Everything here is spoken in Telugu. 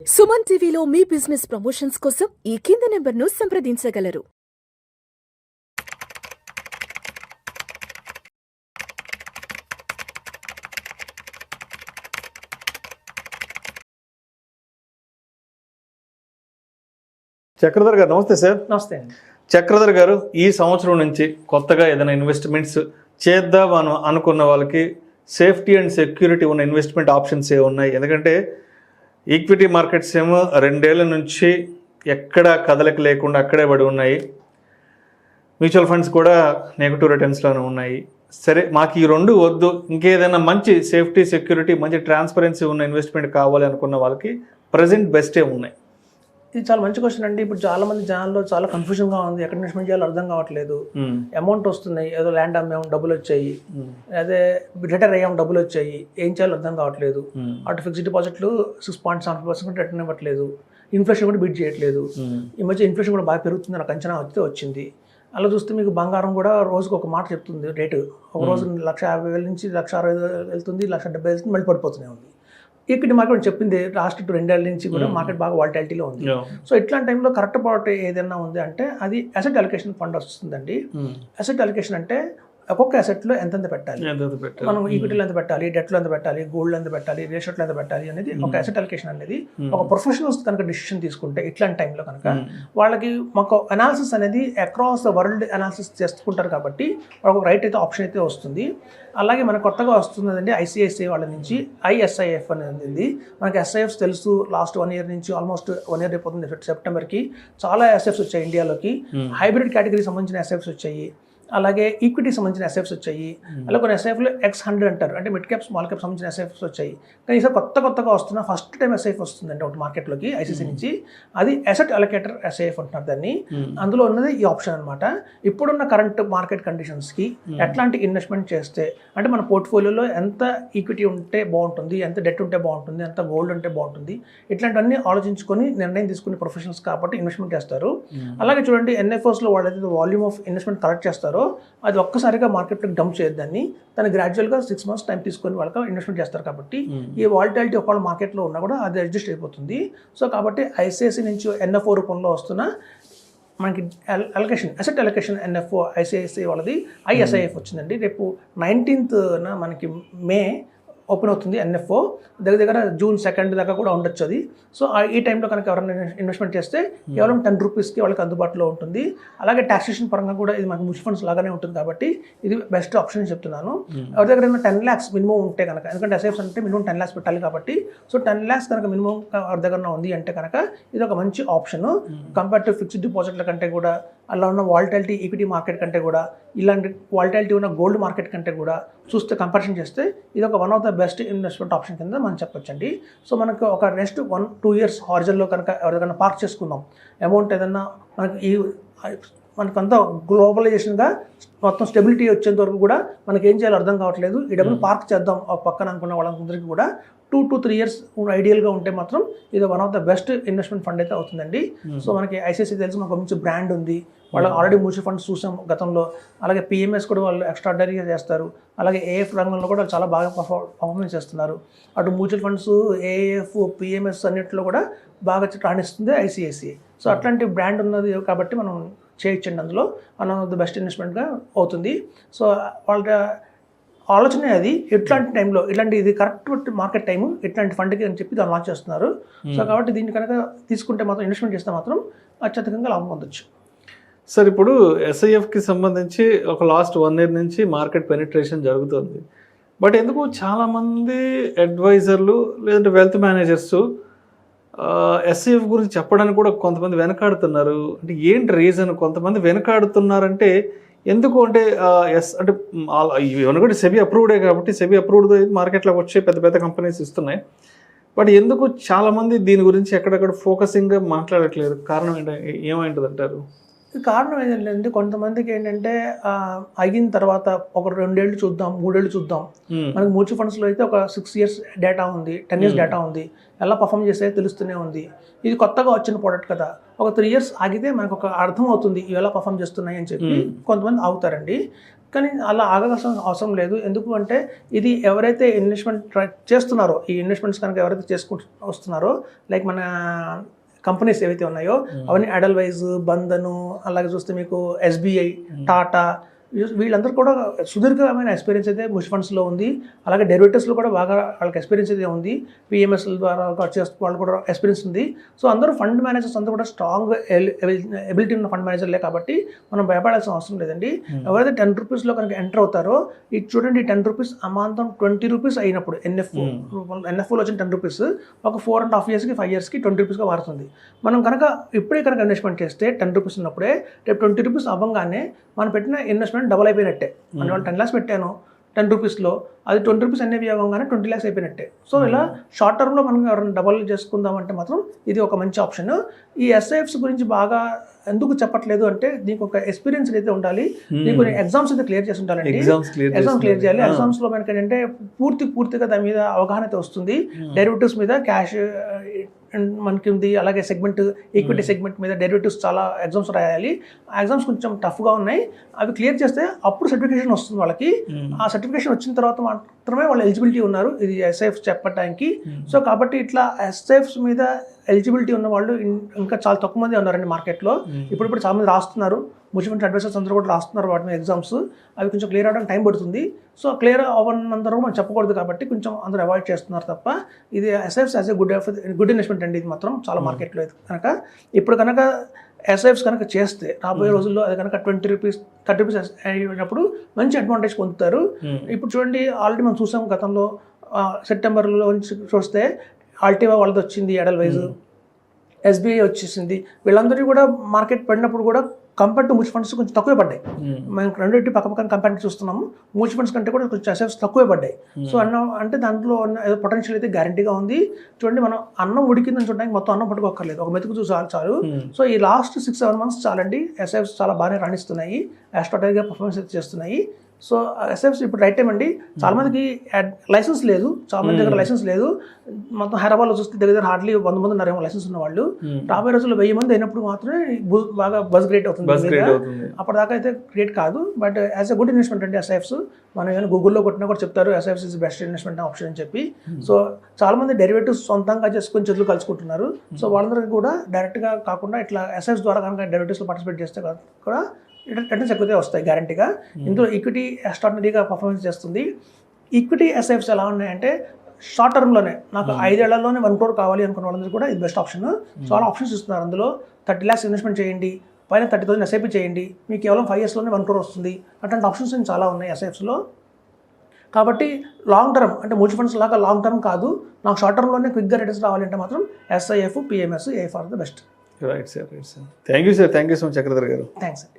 సుమన్ టీవీలో మీ బిజినెస్ ప్రమోషన్స్ కోసం ఈ కింది నెంబర్ను సంప్రదించగలరు. చక్రధర్ గారు నమస్తే సార్. నమస్తే అండి. చక్రధర్ గారు, ఈ సంవత్సరం నుంచి కొత్తగా ఏదైనా ఇన్వెస్ట్మెంట్స్ చేద్దాం అనుకున్న వాళ్ళకి సేఫ్టీ అండ్ సెక్యూరిటీ ఉన్న ఇన్వెస్ట్మెంట్ ఆప్షన్స్ ఏ ఉన్నాయి? ఎందుకంటే ఈక్విటీ మార్కెట్స్ ఏమో 2 ఏళ్ల నుంచి ఎక్కడా కదలిక లేకుండా అక్కడే పడి ఉన్నాయి. మ్యూచువల్ ఫండ్స్ కూడా నెగటివ్ రిటర్న్స్లోనే ఉన్నాయి. సరే, మాకు ఈ రెండు వద్దు, ఇంకేదైనా మంచి సేఫ్టీ సెక్యూరిటీ మంచి ట్రాన్స్పరెన్సీ ఉన్న ఇన్వెస్ట్మెంట్ కావాలి అనుకున్న వాళ్ళకి ప్రజెంట్ బెస్టే ఉన్నాయి. ఇది చాలా మంచి క్వశ్చన్ అండి. ఇప్పుడు చాలా మంది జనాల్లో చాలా కన్ఫ్యూజన్గా ఉంది. ఎక్కడ ఇన్వెస్ట్మెంట్ చేయాలో అర్థం కావట్లేదు. అమౌంట్ వస్తున్నాయి, ఏదో ల్యాండ్ అమ్మాము డబ్బులు వచ్చాయి, అదే రిటైర్ అయ్యాము డబ్బులు వచ్చాయి, ఏం చేయాలో అర్థం కావట్లేదు. అటు ఫిక్స్డ్ డిపాజిట్లు 6.7% రిటర్న్ ఇవ్వట్లేదు, ఇన్ఫ్లేషన్ కూడా బీట్ చేయట్లేదు. ఈ మధ్య ఇన్ఫ్లేషన్ కూడా బాగా పెరుగుతుంది, నాకు అంచనా వచ్చింది. అలా చూస్తే మీకు బంగారం కూడా రోజుకు ఒక మాట చెప్తుంది రేటు. ఒక రోజు 1,50,000 నుంచి 1,60,000 వెళ్తుంది, 1,70,000 వెళ్తుంది, మళ్ళీ పడిపోతూనే ఉంది. ఈక్విటీ మార్కెట్ చెప్పింది లాస్ట్ 2 ఏళ్ళ నుంచి కూడా మార్కెట్ బాగా వాలటాలిటీలో ఉంది. సో ఇట్లాంటి టైంలో కరెక్ట్ పార్ట్ ఏదైనా ఉంది అంటే అది అసెట్ అలొకేషన్ ఫండ్ వస్తుందండి. అసెట్ అలొకేషన్ అంటే ఒక్కొక్క అసెట్లో ఎంతెంత పెట్టాలి, మనం ఈక్విటీలో ఎంత పెట్టాలి, డెట్లో ఎంత పెట్టాలి, గోల్డ్ ఎంత పెట్టాలి, రియల్ ఎస్టేట్లో ఎంత పెట్టాలి అనేది ఒక అసెట్ అలొకేషన్ అనేది ఒక ప్రొఫెషనల్స్ కనుక డిసిషన్ తీసుకుంటే ఇట్లాంటి టైంలో కనుక వాళ్ళకి మాకు అనాలిసిస్ అనేది అక్రాస్ ద వరల్డ్ అనాలిసిస్ చేసుకుంటారు కాబట్టి వాళ్ళకి రైట్ అయితే ఆప్షన్ అయితే వస్తుంది. అలాగే మనకు కొత్తగా వస్తుందండి ఐసిఐసిఐ వాళ్ళ నుంచి ఐఎస్ఐఎఫ్ అనేది. మనకి ఎస్ఐఎఫ్స్ తెలుసు, లాస్ట్ 1 ఇయర్ నుంచి ఆల్మోస్ట్ 1 ఇయర్ అయిపోతుంది. సెప్టెంబర్కి చాలా ఎస్ఎఫ్స్ వచ్చాయి ఇండియాలోకి. హైబ్రిడ్ కేటగిరీ సంబంధించిన ఎస్ఎఫ్స్ వచ్చాయి, అలాగే ఈక్విటీ సంబంధించిన ఎస్ఎఫ్స్ వచ్చాయి, అలాగే కొన్ని ఎస్ఎఫ్లో X100 అంటారు, అంటే మిడ్ క్యాప్ స్మాల్ క్యాప్ సంబంధించిన ఎస్ఎఫ్స్ వచ్చాయి. కానీ ఈసారి కొత్తగా వస్తున్న ఫస్ట్ టైం ఎస్ఐఎఫ్ వస్తుందండి ఒకటి మార్కెట్లోకి ఐసీసీ నుంచి. అది అసెట్ అలొకేటర్ ఎస్ఐఎఫ్ అంటున్నారు దాన్ని. అందులో ఉన్నది ఈ ఆప్షన్ అనమాట. ఇప్పుడున్న కరెంట్ మార్కెట్ కండిషన్స్కి ఎట్లాంటి ఇన్వెస్ట్మెంట్ చేస్తే, అంటే మన పోర్ట్ఫోలియోలో ఎంత ఈక్విటీ ఉంటే బాగుంటుంది, ఎంత డెట్ ఉంటే బాగుంటుంది, ఎంత గోల్డ్ ఉంటే బాగుంటుంది, ఇట్లాంటివన్నీ ఆలోచించుకొని నిర్ణయం తీసుకునే ప్రొఫెషనల్స్ కాబట్టి ఇన్వెస్ట్మెంట్ చేస్తారు. అలాగే చూడండి, ఎన్ఎఫ్ఓస్లో వాళ్ళైతే వాల్యూమ్ ఆఫ్ ఇన్వెస్ట్మెంట్ కలెక్ట్ చేస్తారో అది ఒక్కసారిగా మార్కెట్లోకి డంప్ చేయొద్దని దాన్ని గ్రాడ్యువల్గా 6 months టైం తీసుకొని వాళ్ళకి ఇన్వెస్ట్మెంట్ చేస్తారు. కాబట్టి ఈ వాలటాలిటీ ఒకవేళ మార్కెట్లో ఉన్నా కూడా అది అడ్జస్ట్ అయిపోతుంది. సో కాబట్టి ఐసిఐసి నుంచి ఎన్ఎఫ్ఓ రూపంలో వస్తున్న మనకి అసెట్ అలొకేషన్ ఎన్ఎఫ్ఓ ఐసిఐసిఐ వాళ్ళది ఐఎస్ఐఎఫ్ వచ్చిందండి. రేపు 19th మనకి మే ఓపెన్ అవుతుంది ఎన్ఎఫ్ఓ. దగ్గర June 2 దాకా కూడా ఉండొచ్చు అది. సో ఈ టైంలో కనుక ఎవరైనా ఇన్వెస్ట్మెంట్ చేస్తే కేవలం 10 రూపీస్కి వాళ్ళకి అందుబాటులో ఉంటుంది. అలాగే టాక్సేషన్ పరంగా కూడా ఇది మనకి మ్యూచువల్ ఫండ్స్ లాగానే ఉంటుంది కాబట్టి ఇది బెస్ట్ ఆప్షన్ అని చెప్తున్నాను. ఎవరి దగ్గర 10 lakhs మినిమం ఉంటే కనుక, ఎందుకంటే ఎస్ఐఎఫ్స్ అంటే మినిమం 10 lakhs పెట్టాలి కాబట్టి, సో 10 lakhs కనుక మినిమం ఎవరి దగ్గర ఉంది అంటే కనుక ఇది ఒక మంచి ఆప్షన్. కంపేర్ టు ఫిక్స్డ్ డిపాజిట్ల కంటే కూడా, అలా ఉన్న వాలటాలిటీ ఈక్విటీ మార్కెట్ కంటే కూడా, ఇలాంటి వాలటాలిటీ ఉన్న గోల్డ్ మార్కెట్ కంటే కూడా చూస్తే కంపారిజన్ చేస్తే ఇది ఒక one of the best investment option కింద మనం చెప్పొచ్చండి. సో మనకు ఒక నెక్స్ట్ 1-2 years హారిజన్లో కనుక ఎవరికైనా పార్క్ చేసుకుందాం, అమౌంట్ ఏదన్నా మనకంతా గ్లోబలైజేషన్గా మొత్తం స్టెబిలిటీ వచ్చేంత వరకు కూడా మనకి ఏం చేయాలో అర్థం కావట్లేదు, ఈ డబ్బులు పార్క్ చేద్దాం ఒక పక్కన అనుకున్న వాళ్ళందరికీ కూడా 2 to 3 years ఐడియల్గా ఉంటే మాత్రం ఇది one of the best investment fund అయితే అవుతుందండి. సో మనకి ఐసిఐసిఐ తెలుసు, మనకు మంచి బ్రాండ్ ఉంది, వాళ్ళు ఆల్రెడీ మ్యూచువల్ ఫండ్స్ చూసాం గతంలో. అలాగే పిఎంఎస్ కూడా వాళ్ళు ఎక్స్ట్రాడనరీగా చేస్తారు. అలాగే ఏఎఫ్ రంగంలో కూడా చాలా బాగా పర్ఫార్మెన్స్ చేస్తున్నారు. అటు మ్యూచువల్ ఫండ్స్, ఏఎఫ్, పిఎంఎస్ అన్నింటిలో కూడా బాగా రాణిస్తుంది ఐసిఐసిఐ. సో అట్లాంటి బ్రాండ్ ఉన్నది కాబట్టి మనం చేయొచ్చండి. అందులో వన్ ఆఫ్ ద బెస్ట్ ఇన్వెస్ట్మెంట్గా అవుతుంది. సో వాళ్ళ ఆలోచన అది ఎట్లాంటి టైంలో ఇట్లాంటి ఇది కరెక్ట్ మార్కెట్ టైము ఇట్లాంటి ఫండ్కి అని చెప్పి దాన్ని లాంచ్ చేస్తున్నారు. సో కాబట్టి దీన్ని కనుక తీసుకుంటే మాత్రం, ఇన్వెస్ట్మెంట్ చేస్తే మాత్రం అత్యధికంగా లాభం పొందొచ్చు. సార్, ఇప్పుడు ఎస్ఐఎఫ్కి సంబంధించి ఒక లాస్ట్ 1 year నుంచి మార్కెట్ పెనిట్రేషన్ జరుగుతుంది. బట్ ఎందుకు చాలామంది అడ్వైజర్లు లేదంటే వెల్త్ మేనేజర్స్ ఎస్ఐఎఫ్ గురించి చెప్పడానికి కూడా కొంతమంది వెనకాడుతున్నారు. అంటే ఏంటి రీజన్? కొంతమంది వెనకాడుతున్నారంటే ఎందుకు అంటే అంటే ఇవన్నీ కూడా సెబీ అప్రూవ్డే కాబట్టి, సెబీ అప్రూవ్డ్ మార్కెట్లోకి వచ్చే పెద్ద పెద్ద కంపెనీస్ ఇస్తున్నాయి. బట్ ఎందుకు చాలామంది దీని గురించి ఎక్కడెక్కడ ఫోకసింగ్గా మాట్లాడట్లేదు? కారణం ఏమైంటుంది అంటారు? కారణం ఏంటంటే కొంతమందికి ఏంటంటే అయిన తర్వాత ఒక 2 ఏళ్ళు చూద్దాం, 3 ఏళ్ళు చూద్దాం. మనకి మ్యూచువల్ ఫండ్స్లో అయితే ఒక 6 years డేటా ఉంది, 10 years డేటా ఉంది, ఎలా పర్ఫామ్ చేస్తే తెలుస్తూనే ఉంది. ఇది కొత్తగా వచ్చిన ప్రోడక్ట్ కదా, ఒక 3 years ఆగితే మనకు ఒక అర్థం అవుతుంది ఇవి ఎలా పర్ఫామ్ చేస్తున్నాయి అని చెప్పి కొంతమంది ఆగుతారండి. కానీ అలా ఆగాల్సిన అవసరం లేదు. ఎందుకు అంటే ఇది ఎవరైతే ఇన్వెస్ట్మెంట్ చేస్తున్నారో, ఈ ఇన్వెస్ట్మెంట్స్ కనుక ఎవరైతే చేసుకుంటూ వస్తున్నారో, లైక్ మన కంపెనీస్ ఏవైతే ఉన్నాయో అవన్నీ అడల్వైజ్, బంధను, అలాగే చూస్తే మీకు ఎస్బీఐ, టాటా, వీళ్ళందరూ కూడా సుదీర్ఘమైన ఎక్స్పీరియన్స్ అయితే మ్యూచువల్ ఫండ్స్లో ఉంది. అలాగే డెరివేటివ్స్లో కూడా బాగా వాళ్ళకి ఎక్స్పీరియన్స్ అయితే ఉంది. పిఎంఎస్ల ద్వారా వాళ్ళు కూడా ఎక్స్పీరియన్స్ ఉంది. సో అందరూ ఫండ్ మేనేజర్స్ అందరూ కూడా స్ట్రాంగ్ ఎబిలిటీ ఉన్న ఫండ్ మేనేజర్లే కాబట్టి మనం భయపడాల్సిన అవసరం లేదండి. ఎవరైతే 10 రూపీస్లో కనుక ఎంటర్ అవుతారో, ఇది చూడండి 10 రూపీస్ అమాంతం 20 రూపీస్ అయినప్పుడు ఎన్ఎఫ్ఓలో వచ్చిన 10 రూపీస్ ఒక 4.5 yearsకి 5 yearsకి 20 రూపీస్గా మారుతుంది. మనం కనుక ఇప్పుడే కనుక ఇన్వెస్ట్మెంట్ చేస్తే 10 రూపీస్ ఉన్నప్పుడే రేపు 20 రూపీస్ అవ్వగానే మనం పెట్టిన ఇన్వెస్ట్మెంట్ డబుల్ అయిపోయినట్టే. మనం 10 lakhs పెట్టాను 10 రూపీస్లో, అది 20 రూపీస్ ఎన్ఏవి అవ్వగానే 20 lakhs అయిపోయినట్టే. సో ఇలా షార్ట్ టర్మ్లో మనం ఎవరైనా డబల్ చేసుకుందామంటే మాత్రం ఇది ఒక మంచి ఆప్షన్. ఈ ఎస్ఐఎఫ్స్ గురించి బాగా ఎందుకు చెప్పట్లేదు అంటే, దీనికి ఒక ఎక్స్పీరియన్స్ అయితే ఉండాలి. దీనికి ఎగ్జామ్స్ అయితే క్లియర్ చేసి ఉండాలండి. ఎగ్జామ్స్ క్లియర్ చేయాలి. ఎగ్జామ్స్లో మనకి ఏంటంటే పూర్తిగా దాని మీద అవగాహన అయితే వస్తుంది. డెరివేటివ్స్ మీద క్యాష్ మనకి ఉంది, అలాగే సెగ్మెంట్, ఈక్విటీ సెగ్మెంట్ మీద డెరివేటివ్స్ చాలా ఎగ్జామ్స్ రాయాలి. ఆ ఎగ్జామ్స్ కొంచెం టఫ్గా ఉన్నాయి. అవి క్లియర్ చేస్తే అప్పుడు సర్టిఫికేషన్ వస్తుంది వాళ్ళకి. ఆ సర్టిఫికేషన్ వచ్చిన తర్వాత మాత్రమే వాళ్ళు ఎలిజిబిలిటీ ఉన్నారు ఇది ఎస్ఐఎఫ్స్ చెప్పడానికి. సో కాబట్టి ఇట్లా ఎస్ఐఎఫ్స్ మీద ఎలిజిబిలిటీ ఉన్న వాళ్ళు ఇంకా చాలా తక్కువ మంది ఉన్నారండి మార్కెట్లో. ఇప్పుడు చాలా మంది రాస్తున్నారు, మ్యూచువల్ ఫండ్ అడ్వైజర్స్ అందరూ కూడా రాస్తున్నారు వాటి మీద ఎగ్జామ్స్. అవి కొంచెం క్లియర్ అవ్వడానికి టైం పడుతుంది. సో క్లియర్ అవ్వనందరూ మనం చెప్పకూడదు కాబట్టి కొంచెం అందరూ అవాయిడ్ చేస్తున్నారు తప్ప, ఇది ఎస్ఐఎఫ్స్ యాజ్ ఏ గుడ్ ఇన్వెస్ట్మెంట్ అండి. ఇది మాత్రం చాలా మార్కెట్లో కనుక ఇప్పుడు కనుక ఎస్ఐఎఫ్స్ కనుక చేస్తే రాబోయే రోజుల్లో అది కనుక 20 రూపీస్ 30 రూపీస్ అయినప్పుడు మంచి అడ్వాంటేజ్ పొందుతారు. ఇప్పుడు చూడండి ఆల్రెడీ మనం చూసాం గతంలో సెప్టెంబర్లో చూస్తే ఆల్టివా వాళ్ళది వచ్చింది ఎడల్వైజ్, ఎస్బీఐ వచ్చేసింది. వీళ్ళందరూ కూడా మార్కెట్ పడినప్పుడు కూడా కంపేర్ టు మ్యూచువల్ ఫండ్స్ కొంచెం తక్కువే పడ్డాయి. మేము రెండింటి పక్కన కంపేర్ చూస్తున్నాము. మ్యూచువల్ ఫండ్స్ కంటే కూడా కొంచెం ఎస్ఎఫ్స్ తక్కువే పడ్డాయి. సో అంటే దాంట్లో ఏదో పొటెన్షియల్ అయితే గ్యారంటీగా ఉంది. చూడండి, మనం అన్నం ఉడికిందని చూడడానికి మొత్తం అన్నం పట్టుకోక్కర్లేదు, ఒక మెతుకు చూసి చాలు. సో ఈ లాస్ట్ 6-7 months చాలండి, ఎస్ఎఫ్స్ చాలా బాగానే రాణిస్తున్నాయి, ఎక్స్ట్రాటరీగా పర్ఫార్మెన్స్ అయితే చేస్తున్నాయి. సో ఎస్ఎఫ్స్ ఇప్పుడు రైట్ టైం అండి. చాలా మందికి లైసెన్స్ లేదు, చాలా మంది దగ్గర లైసెన్స్ లేదు. మొత్తం హైదరాబాద్లో చూస్తే దగ్గర హార్డ్లీ 100 మంది ఉన్నారేమో లైసెన్స్ ఉన్న వాళ్ళు. రాబోయే రోజుల్లో 1000 మంది అయినప్పుడు మాత్రమే బాగా బజ్ క్రియేట్ అవుతుంది. అప్పటిదాకా అయితే క్రియేట్ కాదు. But as a good investment అండి ఎస్ఐఎఫ్స్. మనం ఏమైనా గూగుల్లో కొట్టినా కూడా చెప్తారు ఎస్ఐఎఫ్స్ ఇస్ బెస్ట్ ఇన్వెస్ట్మెంట్ ఆప్షన్ అని చెప్పి. సో చాలా మంది డెరివేటివ్స్ సొంతంగా చేసుకొని చేతులు కలుసుకుంటున్నారు. సో వాళ్ళందరికీ కూడా డైరెక్ట్గా కాకుండా ఇట్లా ఎస్ఐఎఫ్స్ ద్వారా కనుక డెరివేటివ్స్లో పార్టిసిపేట్ చేస్తే కూడా రిటర్న్స్ ఎక్కువే వస్తాయి గ్యారంటీగా. ఇందులో ఈక్విటీ ఎక్స్ట్రాడినరీగా పర్ఫార్మెన్స్ చేస్తుంది. ఈక్విటీ ఎస్ఐఎఫ్స్ ఎలా ఉన్నాయంటే, షార్ట్ టర్మ్లోనే నాకు 5 ఏళ్లలోనే 1 crore కావాలి అనుకున్న వాళ్ళందరూ కూడా ఇది బెస్ట్ ఆప్షన్. చాలా ఆప్షన్స్ ఇస్తున్నారు. అందులో 30 lakhs ఇన్వెస్ట్మెంట్ చేయండి, పైన 30,000 ఎస్ఐపి చేయండి, మీకు కేవలం 5 yearsలోనే 1 crore వస్తుంది. అట్లాంటి ఆప్షన్స్ చాలా ఉన్నాయి ఎస్ఐఎఫ్స్లో. కాబట్టి లాంగ్ టర్మ్ అంటే మ్యూచువల్ ఫండ్స్ లాగా లాంగ్ టర్మ్ కాదు, నాకు షార్ట్ టర్మ్లోనే క్విక్గా రిటర్న్స్ రావాలంటే మాత్రం SIF, PMS, AF are the best. Right sir. Thank you so much Chakradhar గారు. థ్యాంక్స్ అండి.